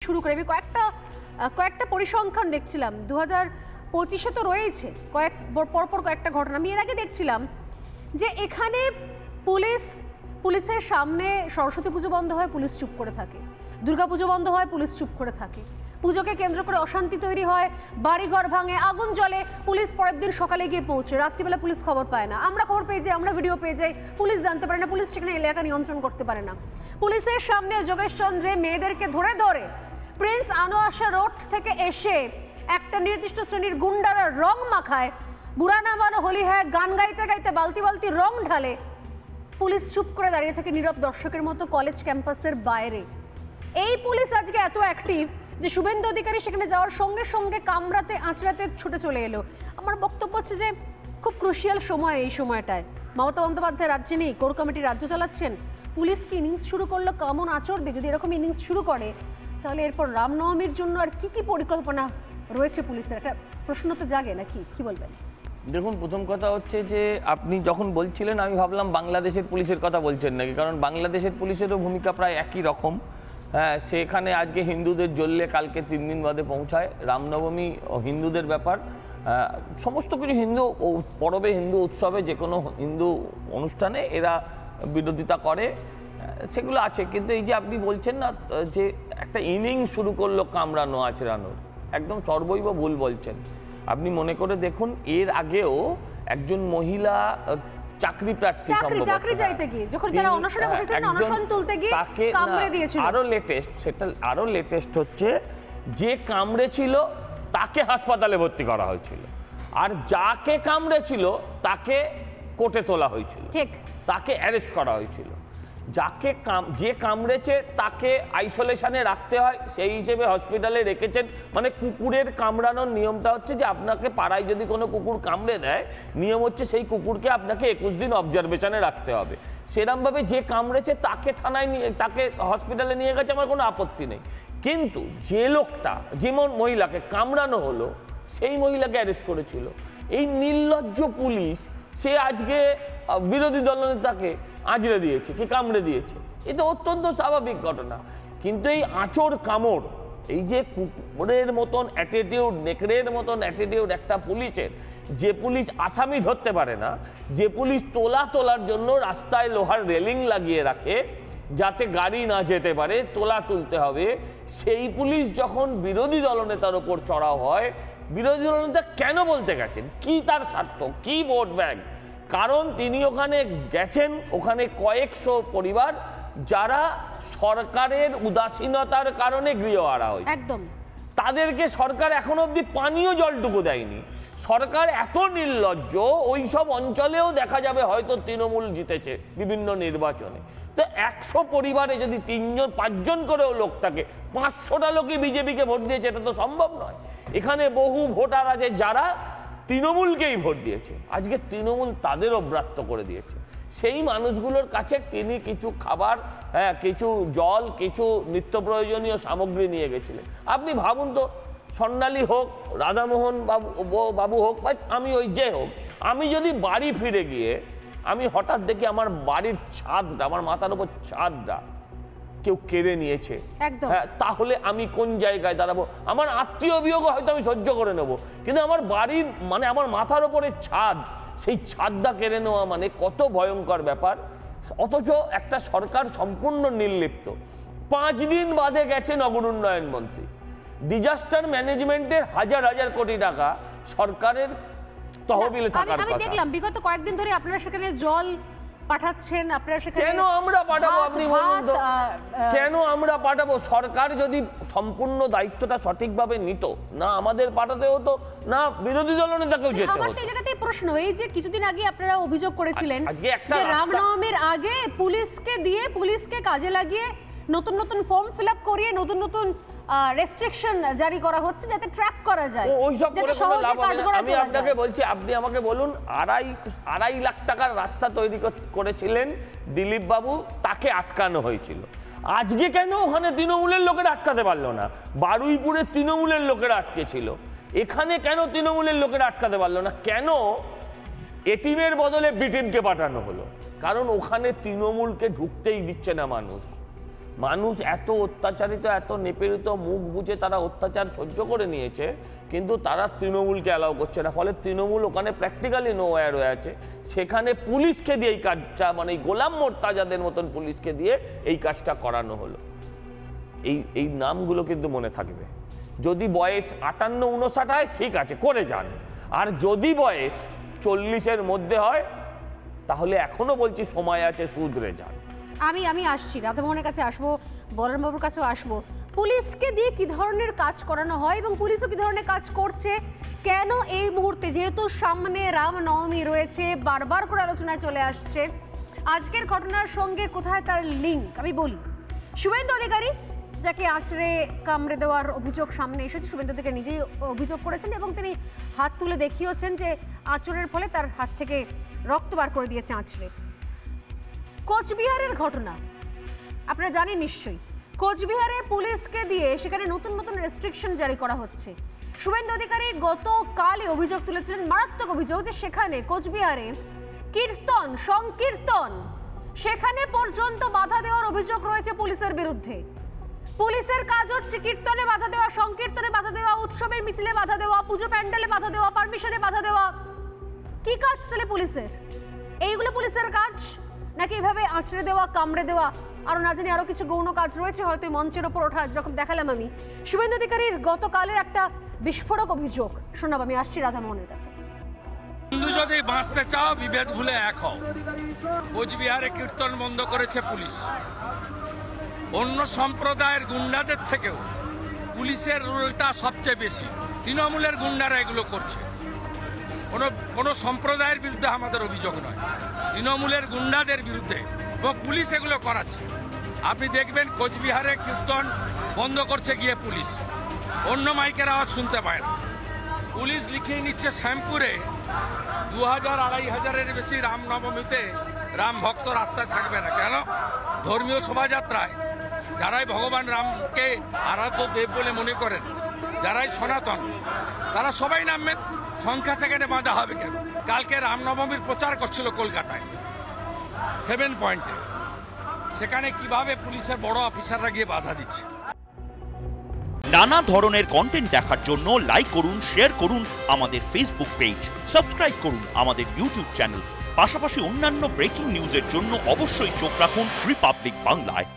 শুরু করে আমি কয়েকটা পরিসংখ্যান দেখছিলাম 2025-এ তো রয়েছে পরপর কয়েকটা ঘটনা। আমি এর আগে দেখছিলাম যে এখানে পুলিশের সামনে সরস্বতী পুজো বন্ধ হয়, পুলিশ চুপ করে থাকে, দুর্গাপুজো বন্ধ হয়, পুলিশ চুপ করে থাকে, পুজোকে কেন্দ্র করে অশান্তি তৈরি হয়, বাড়িঘর ভাঙে, আগুন জ্বলে, পুলিশ পরের দিন সকালে গিয়ে পৌঁছে, রাত্রিবেলা পুলিশ খবর পায় না, আমরা খবর পেয়ে যাই, আমরা ভিডিও পেয়ে যাই, পুলিশ জানতে পারে না, পুলিশ সেখানে এলাকা নিয়ন্ত্রণ করতে পারে না। পুলিশের সামনে যোগেশ চন্দ্রে মেয়েদেরকে ধরে ধরে প্রিন্স আনোয়াশা রোড থেকে এসে একটা নির্দিষ্ট শ্রেণীর গুন্ডারা রং মাখায়, বুরানা মানো হোলি হ্যায় গান গাইতে গাইতে বালতি বালতি রং ঢালে, পুলিশ চুপ করে দাঁড়িয়ে থাকে নীরব দর্শকের মতো কলেজ ক্যাম্পাসের বাইরে। এই পুলিশ আজকে এত অ্যাক্টিভ যে শুভেন্দু অধিকারী সেখানে যাওয়ার সঙ্গে সঙ্গে কামড়াতে আঁচড়াতে ছুটে চলে এলো। আমার বক্তব্য হচ্ছে যে খুব ক্রুশিয়াল সময় এই সময়টায়। মমতা বন্দ্যোপাধ্যায় রাজ্যে নেই, কোর কমিটি রাজ্য চালাচ্ছেন, পুলিশ কি ইনিংস শুরু করলো কেমন আচর দিয়ে? যদি এরকম ইনিংস শুরু করে তাহলে এরপর রামনবমীর জন্য আর কি পরিকল্পনা রয়েছে পুলিশের? একটা প্রশ্ন তো জাগে নাকি, কি বলবেন? দেখুন, প্রথম কথা হচ্ছে যে আপনি যখন বলছিলেন আমি ভাবলাম বাংলাদেশের পুলিশের কথা বলছেন নাকি, কারণ বাংলাদেশের পুলিশেরও ভূমিকা প্রায় একই রকম। হ্যাঁ, সেখানে আজকে হিন্দুদের জ্বললে কালকে 3 দিন বাদে পৌঁছায়। রামনবমী হিন্দুদের ব্যাপার, সমস্ত কিছু হিন্দু পরবে, হিন্দু উৎসবে, যে কোনো হিন্দু অনুষ্ঠানে এরা বিরোধিতা করে, সেগুলো আছে। কিন্তু এই যে আপনি বলছেন না যে একটা ইনিংস শুরু করলো কামড়ানো আঁচড়ানোর, একদম সর্বৈব ভুল বলছেন। আপনি মনে করে দেখুন, এর আগেও একজন মহিলা চাকরি প্রার্থী আরো লেটেস্ট হচ্ছে যে কামড়েছিল তাকে হাসপাতালে ভর্তি করা হয়েছিল, আর যাকে কামড়েছিল তাকে কোর্টে তোলা হয়েছিল, তাকে অ্যারেস্ট করা হয়েছিল। যে কামড়েছে তাকে আইসোলেশনে রাখতে হয়, সেই হিসেবে হসপিটালে রেখেছেন। মানে কুকুরের কামড়ানোর নিয়মটা হচ্ছে যে আপনাকে পাড়ায় যদি কোনো কুকুর কামড়ে দেয়, নিয়ম হচ্ছে সেই কুকুরকে আপনাকে 21 দিন অবজারভেশনে রাখতে হবে। সেরকমভাবে যে কামড়েছে তাকে তাকে হসপিটালে নিয়ে গেছে, আমার কোনো আপত্তি নেই। কিন্তু যে লোকটা, যেমন মহিলাকে কামড়ানো হলো, সেই মহিলাকে অ্যারেস্ট করেছিল এই নির্লজ্জ পুলিশ, সে আজকে বিরোধী দলনেতাকে আঁচড়ে দিয়েছে, কি কামড়ে দিয়েছে, এটা অত্যন্ত স্বাভাবিক ঘটনা। কিন্তু এই আঁচড় কামড়, এই যে কুকুরের মতন অ্যাটিটিউড, নেকড়ের মতন অ্যাটিটিউড একটা পুলিশের, যে পুলিশ আসামি ধরতে পারে না, যে পুলিশ তোলার জন্য রাস্তায় লোহার রেলিং লাগিয়ে রাখে যাতে গাড়ি না যেতে পারে, তোলা তুলতে হবে, সেই পুলিশ যখন বিরোধী দলনেতার ওপর চড়াও হয়, বিরোধী দলনেতা কেন বলতে গেছেন, কি তার স্বার্থ, কি ভোট ব্যাংক? কারণ তিনি ওখানে গেছেন, ওখানে কয়েকশো পরিবার যারা সরকারের উদাসীনতার কারণে গৃহহারা হয়েছে, একদম তাদেরকে সরকার এখনো অবধি পানীয় জলটুকু দেয়নি। সরকার এত নির্লজ্জ, ওই সব অঞ্চলেও দেখা যাবে হয়তো তৃণমূল জিতেছে বিভিন্ন নির্বাচনে, তো 100 পরিবারে যদি 3-5 জন করেও লোক থাকে, 500টা লোকই বিজেপিকে ভোট দিয়েছে, এটা তো সম্ভব নয়। এখানে বহু ভোটার আছে যারা তৃণমূলকেই ভোট দিয়েছে, আজকে তৃণমূল তাদের অব্রাত্য করে দিয়েছে। সেই মানুষগুলোর কাছে তিনি কিছু খাবার, কিছু জল, কিছু নিত্য প্রয়োজনীয় সামগ্রী নিয়ে গেছিলেন। আপনি ভাবুন তো, স্বর্ণালী হোক, রাধামোহন বাবু হোক, বা আমি ওই যে হোক, আমি যদি বাড়ি ফিরে গিয়ে আমি হঠাৎ দেখি আমার বাড়ির ছাদটা, আমার মাথার উপর ছাদটা কেউ কেড়ে নিয়েছে, তাহলে আমি কোন জায়গায় দাঁড়াবো? আমার আত্মীয় বিয়োগ হয়তো আমি সহ্য করে নেব, কিন্তু আমার বাড়ির, মানে আমার মাথার উপরে ছাদ, সেই ছাদটা কেড়ে নেওয়া মানে কত ভয়ঙ্কর ব্যাপার। অথচ একটা সরকার সম্পূর্ণ নির্লিপ্ত। 5 দিন বাদে গেছে নগর উন্নয়ন মন্ত্রী, ডিজাস্টার ম্যানেজমেন্টের হাজার কোটি টাকা সরকারের তহবিলে থাকার কথা। আমি দেখলাম বিগত কয়েকদিন ধরে আপনারা সেখানে জল পাঠাচ্ছেন, আপনারা সেখানে কেন আমরা পাঠাবো? আপনি বলুন তো, কেন আমরা পাঠাবো? সরকার যদি সম্পূর্ণ দায়িত্বটা সঠিকভাবে নিত, না আমাদের পাঠাতে হতো, না বিরোধী দলনেতাকেও যেতে হতো। আমার তো এই জায়গাতেই প্রশ্ন, এই যে কিছুদিন আগে আপনারা অভিযোগ করেছিলেন যে রামনবমীর আগে পুলিশকে কাজে লাগিয়ে নতুন ফর্ম ফিল আপ করিয়ে নতুন রেস্ট্রিকশন জারি করা হচ্ছে যাতে ট্র্যাক করা যায়। আমি আপনাকে বলছি, আপনি আমাকে বলুন, 2.5 লাখ টাকার রাস্তা তৈরি করেছিলেন দিলীপ বাবু, তাকে আটকানো হয়েছিল। আজকে কেন ওখানে তৃণমূলের লোকেরা আটকাতে পারলো না? বারুইপুরে তৃণমূলের লোকেরা আটকেছিল, এখানে কেন তৃণমূলের লোকেরা আটকাতে পারলো না? কেন এটিমের বদলে বিটিমকে পাঠানো হলো? কারণ ওখানে তৃণমূলকে ঢুকতেই দিচ্ছে না মানুষ। মানুষ এত অত্যাচারিত, এত নিপীড়িত, মুখ বুজে তারা অত্যাচার সহ্য করে নিয়েছে, কিন্তু তারা তৃণমূলকে অ্যালাউ করছে না। ফলে তৃণমূল ওখানে প্র্যাকটিক্যালি নো ওয়্যার হয়ে আছে। সেখানে পুলিশকে দিয়ে এই কাজটা, মানে গোলাম মোর্তাজাদের মতন পুলিশকে দিয়ে এই কাজটা করানো হলো। এই নামগুলো কিন্তু মনে থাকবে। যদি বয়স 58-59 হয় ঠিক আছে, করে যান। আর যদি বয়স 40-এর মধ্যে হয় তাহলে এখনো বলছি সময় আছে, শুধরে যান। আমি আসছি, রাধামোহনের কাছে আসবো, বলরামবাবুর কাছেও আসবো। পুলিশকে দিয়ে কি ধরনের কাজ করানো হয় এবং পুলিশও কি ধরনের কাজ করছে, কেন এই মুহূর্তে, যেহেতু সামনে রামনবমী রয়েছে, বারবার করে আলোচনায় চলে আসছে, আজকের ঘটনার সঙ্গে কোথায় তার লিঙ্ক আমি বলি। শুভেন্দু অধিকারী, যাকে আঁচড়ে কামড়ে দেওয়ার অভিযোগ সামনে এসেছে, শুভেন্দু অধিকারী নিজেই অভিযোগ করেছেন এবং তিনি হাত তুলে দেখিয়েছেন যে আঁচড়ের ফলে তার হাত থেকে রক্ত বার করে দিয়েছে আঁচড়ে। কোচবিহারের ঘটনা আপনারা জানেন নিশ্চয়ই, কোচবিহারে পুলিশকে দিয়ে সেখানে নতুন নতুন রেস্ট্রিকশন জারি করা হচ্ছে। শুভেন্দু অধিকারী গতকালই অভিযোগ তুলেছিলেন, মারাত্মক অভিযোগ, যে সেখানে কোচবিহারে কীর্তন, সংকীর্তন, সেখানে পর্যন্ত বাধা দেওয়ার অভিযোগ রয়েছে পুলিশের বিরুদ্ধে। পুলিশের কাজ হচ্ছে কীর্তনে বাধা দেওয়া, সংকীর্তনে বাধা দেওয়া, উৎসবের মিছিলে বাধা দেওয়া, পুজো প্যান্ডেলে বাধা দেওয়া, পারমিশনে বাধা দেওয়া। কি কাজ তাহলে পুলিশের? এইগুলো পুলিশের কাজ নাকি এভাবে আঁচড়ে দেওয়া, কামড়ে দেওয়া, আরো না জানি আরো কিছু গৌণ কাজ রয়েছে হয়তো মঞ্চের ওপর ওঠা, যেরকম দেখালাম আমি। শুভেন্দু অধিকারীর গতকালের একটা বিস্ফোরক অভিযোগ শোনাব। আমি আসছি রাধামোহনের কাছে। হিন্দু যদি বাঁচতে চাও বিভেদ ভুলে এক হও। কোচবিহারে কীর্তন বন্ধ করেছে পুলিশ। অন্য সম্প্রদায়ের গুন্ডাদের থেকেও পুলিশের রোলটা সবচেয়ে বেশি। তৃণমূলের গুন্ডারা এগুলো করছে। কোনো সম্প্রদায়ের বিরুদ্ধে আমাদের অভিযোগ নয়, তৃণমূলের গুন্ডাদের বিরুদ্ধে, এবং পুলিশ এগুলো করাচ্ছে। আপনি দেখবেন কোচবিহারে কীর্তন বন্ধ করছে গিয়ে পুলিশ, অন্য মাইকের আওয়াজ শুনতে পায় না। পুলিশ লিখিয়ে নিচ্ছে শ্যামপুরে 2000-2500-এর বেশি রামনবমীতে রাম ভক্ত রাস্তায় থাকবে না। কেন? ধর্মীয় শোভাযাত্রায় যারাই ভগবান রামকে আরাধ্য দেব বলে মনে করেন, যারাই সনাতন, তারা সবাই নামবেন। সংখ্যা সেখানে বাঁধা হবে কেন? কালকে রামনবমীর প্রচার করছিল কলকাতায় 7 পয়েন্টে, সেখানে কিভাবে পুলিশের বড় অফিসাররা গিয়ে বাধা দিচ্ছে। নানা ধরনের কন্টেন্ট দেখার জন্য লাইক করুন, শেয়ার করুন আমাদের ফেসবুক পেজ, সাবস্ক্রাইব করুন আমাদের ইউটিউব চ্যানেল। পাশাপাশি অন্যান্য ব্রেকিং নিউজের জন্য অবশ্যই চোখ রাখুন রিপাবলিক বাংলায়।